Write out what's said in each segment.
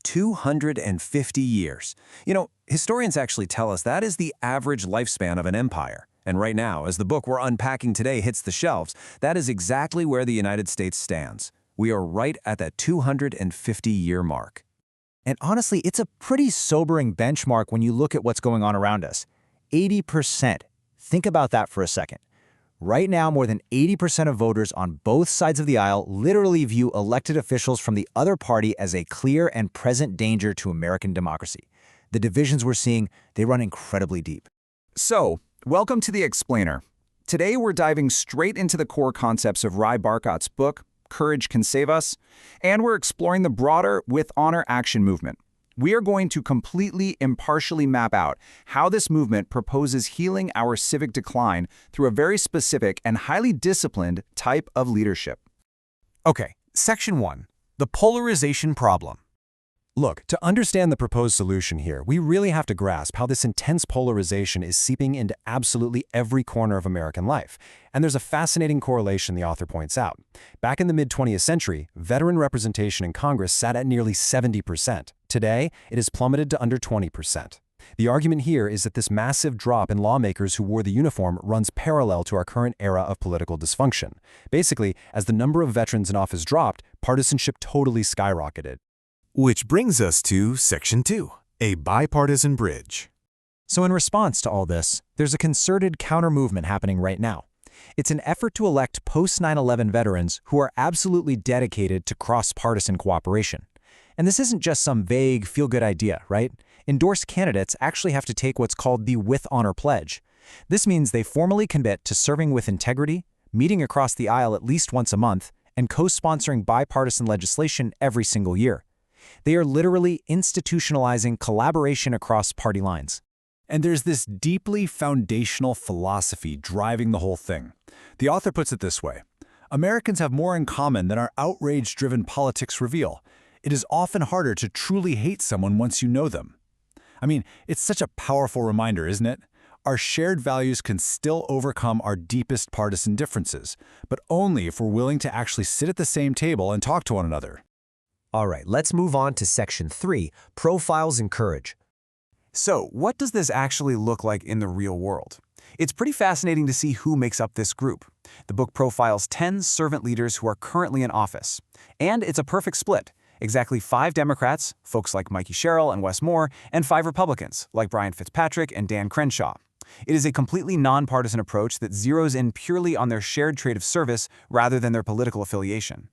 250 years. Historians actually tell us that is the average lifespan of an empire. And right now, as the book we're unpacking today hits the shelves, that is exactly where the United States stands. We are right at that 250-year mark. And honestly, it's a pretty sobering benchmark when you look at what's going on around us. 80%. Think about that for a second. Right now, more than 80% of voters on both sides of the aisle literally view elected officials from the other party as a clear and present danger to American democracy. The divisions we're seeing, they run incredibly deep. So, welcome to The Explainer. Today we're diving straight into the core concepts of Rye Barcott's book, Courage Can Save Us, and we're exploring the broader With Honor action movement. We are going to completely impartially map out how this movement proposes healing our civic decline through a very specific and highly disciplined type of leadership. Okay, Section 1, the polarization problem. Look, to understand the proposed solution here, we really have to grasp how this intense polarization is seeping into absolutely every corner of American life. And there's a fascinating correlation the author points out. Back in the mid-20th century, veteran representation in Congress sat at nearly 70%. Today, it has plummeted to under 20%. The argument here is that this massive drop in lawmakers who wore the uniform runs parallel to our current era of political dysfunction. Basically, as the number of veterans in office dropped, partisanship totally skyrocketed. Which brings us to Section 2, a bipartisan bridge. So in response to all this, there's a concerted counter-movement happening right now. It's an effort to elect post-9/11 veterans who are absolutely dedicated to cross-partisan cooperation. And this isn't just some vague, feel-good idea, right? Endorsed candidates actually have to take what's called the With Honor Pledge. This means they formally commit to serving with integrity, meeting across the aisle at least once a month, and co-sponsoring bipartisan legislation every single year. They are literally institutionalizing collaboration across party lines. And there's this deeply foundational philosophy driving the whole thing. The author puts it this way: Americans have more in common than our outrage-driven politics reveal. It is often harder to truly hate someone once you know them. I mean, it's such a powerful reminder, isn't it? Our shared values can still overcome our deepest partisan differences, but only if we're willing to actually sit at the same table and talk to one another. All right, let's move on to Section 3, Profiles and Courage. So, what does this actually look like in the real world? It's pretty fascinating to see who makes up this group. The book profiles 10 servant leaders who are currently in office. And it's a perfect split. Exactly 5 Democrats, folks like Mikie Sherrill and Wes Moore, and 5 Republicans, like Brian Fitzpatrick and Dan Crenshaw. It is a completely nonpartisan approach that zeroes in purely on their shared trait of service rather than their political affiliation.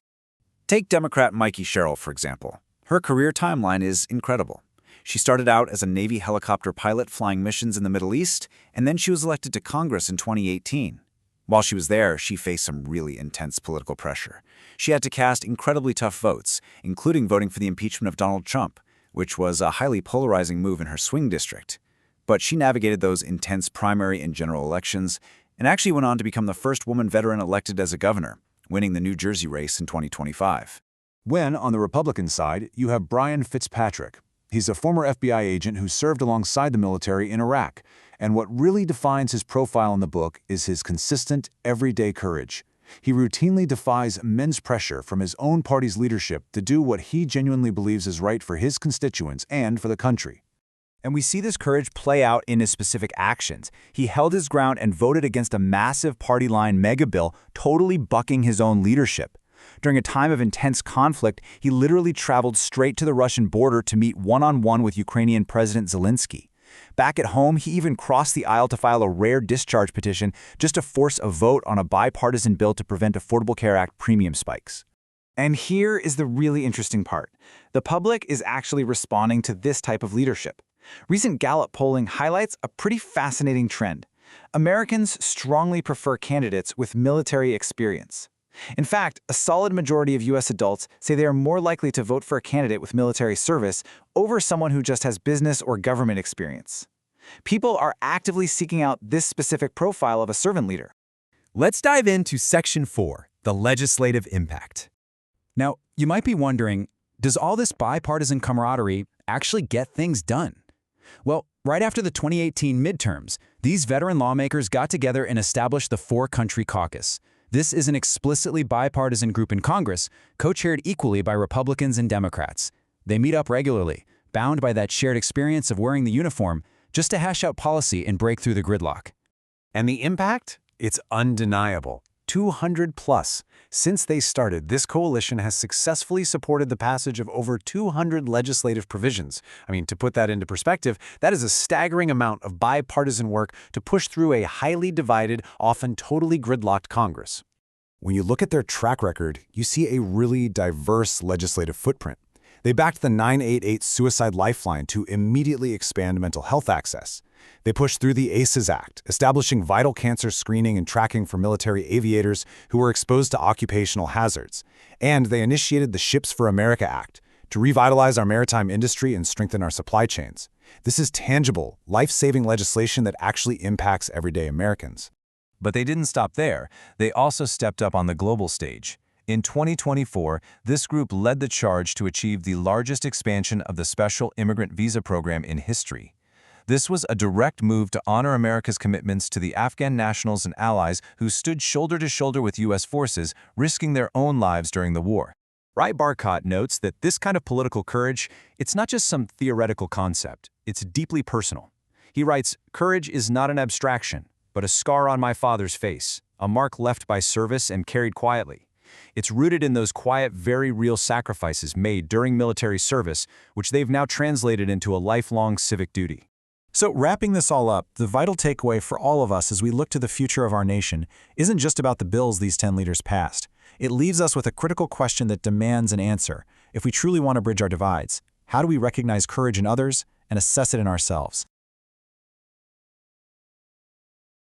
Take Democrat Mikie Sherrill, for example. Her career timeline is incredible. She started out as a Navy helicopter pilot flying missions in the Middle East, and then she was elected to Congress in 2018. While she was there, she faced some really intense political pressure. She had to cast incredibly tough votes, including voting for the impeachment of Donald Trump, which was a highly polarizing move in her swing district. But she navigated those intense primary and general elections, and actually went on to become the first woman veteran elected as a governor, winning the New Jersey race in 2025. When, on the Republican side, you have Brian Fitzpatrick. He's a former FBI agent who served alongside the military in Iraq, and what really defines his profile in the book is his consistent, everyday courage. He routinely defies immense pressure from his own party's leadership to do what he genuinely believes is right for his constituents and for the country. And we see this courage play out in his specific actions. He held his ground and voted against a massive party line mega bill, totally bucking his own leadership. During a time of intense conflict, he literally traveled straight to the Russian border to meet one-on-one with Ukrainian President Zelensky. Back at home, he even crossed the aisle to file a rare discharge petition just to force a vote on a bipartisan bill to prevent Affordable Care Act premium spikes. And here is the really interesting part. The public is actually responding to this type of leadership. Recent Gallup polling highlights a pretty fascinating trend. Americans strongly prefer candidates with military experience. In fact, a solid majority of U.S. adults say they are more likely to vote for a candidate with military service over someone who just has business or government experience. People are actively seeking out this specific profile of a servant leader. Let's dive into Section 4, the legislative impact. Now, you might be wondering, does all this bipartisan camaraderie actually get things done? Well, right after the 2018 midterms, these veteran lawmakers got together and established the For Country Caucus. This is an explicitly bipartisan group in Congress, co-chaired equally by Republicans and Democrats. They meet up regularly, bound by that shared experience of wearing the uniform, just to hash out policy and break through the gridlock. And the impact? It's undeniable. 200 plus. Since they started, this coalition has successfully supported the passage of over 200 legislative provisions. I mean, to put that into perspective, that is a staggering amount of bipartisan work to push through a highly divided, often totally gridlocked Congress. When you look at their track record, you see a really diverse legislative footprint. They backed the 988 Suicide Lifeline to immediately expand mental health access. They pushed through the ACEs Act, establishing vital cancer screening and tracking for military aviators who were exposed to occupational hazards. And they initiated the Ships for America Act to revitalize our maritime industry and strengthen our supply chains. This is tangible, life-saving legislation that actually impacts everyday Americans. But they didn't stop there. They also stepped up on the global stage. In 2024, this group led the charge to achieve the largest expansion of the Special Immigrant Visa Program in history. This was a direct move to honor America's commitments to the Afghan nationals and allies who stood shoulder to shoulder with U.S. forces, risking their own lives during the war. Rye Barcott notes that this kind of political courage, it's not just some theoretical concept, it's deeply personal. He writes, "Courage is not an abstraction, but a scar on my father's face, a mark left by service and carried quietly. It's rooted in those quiet, very real sacrifices made during military service, which they've now translated into a lifelong civic duty." So wrapping this all up, the vital takeaway for all of us as we look to the future of our nation isn't just about the bills these 10 leaders passed. It leaves us with a critical question that demands an answer. If we truly want to bridge our divides, how do we recognize courage in others and assess it in ourselves?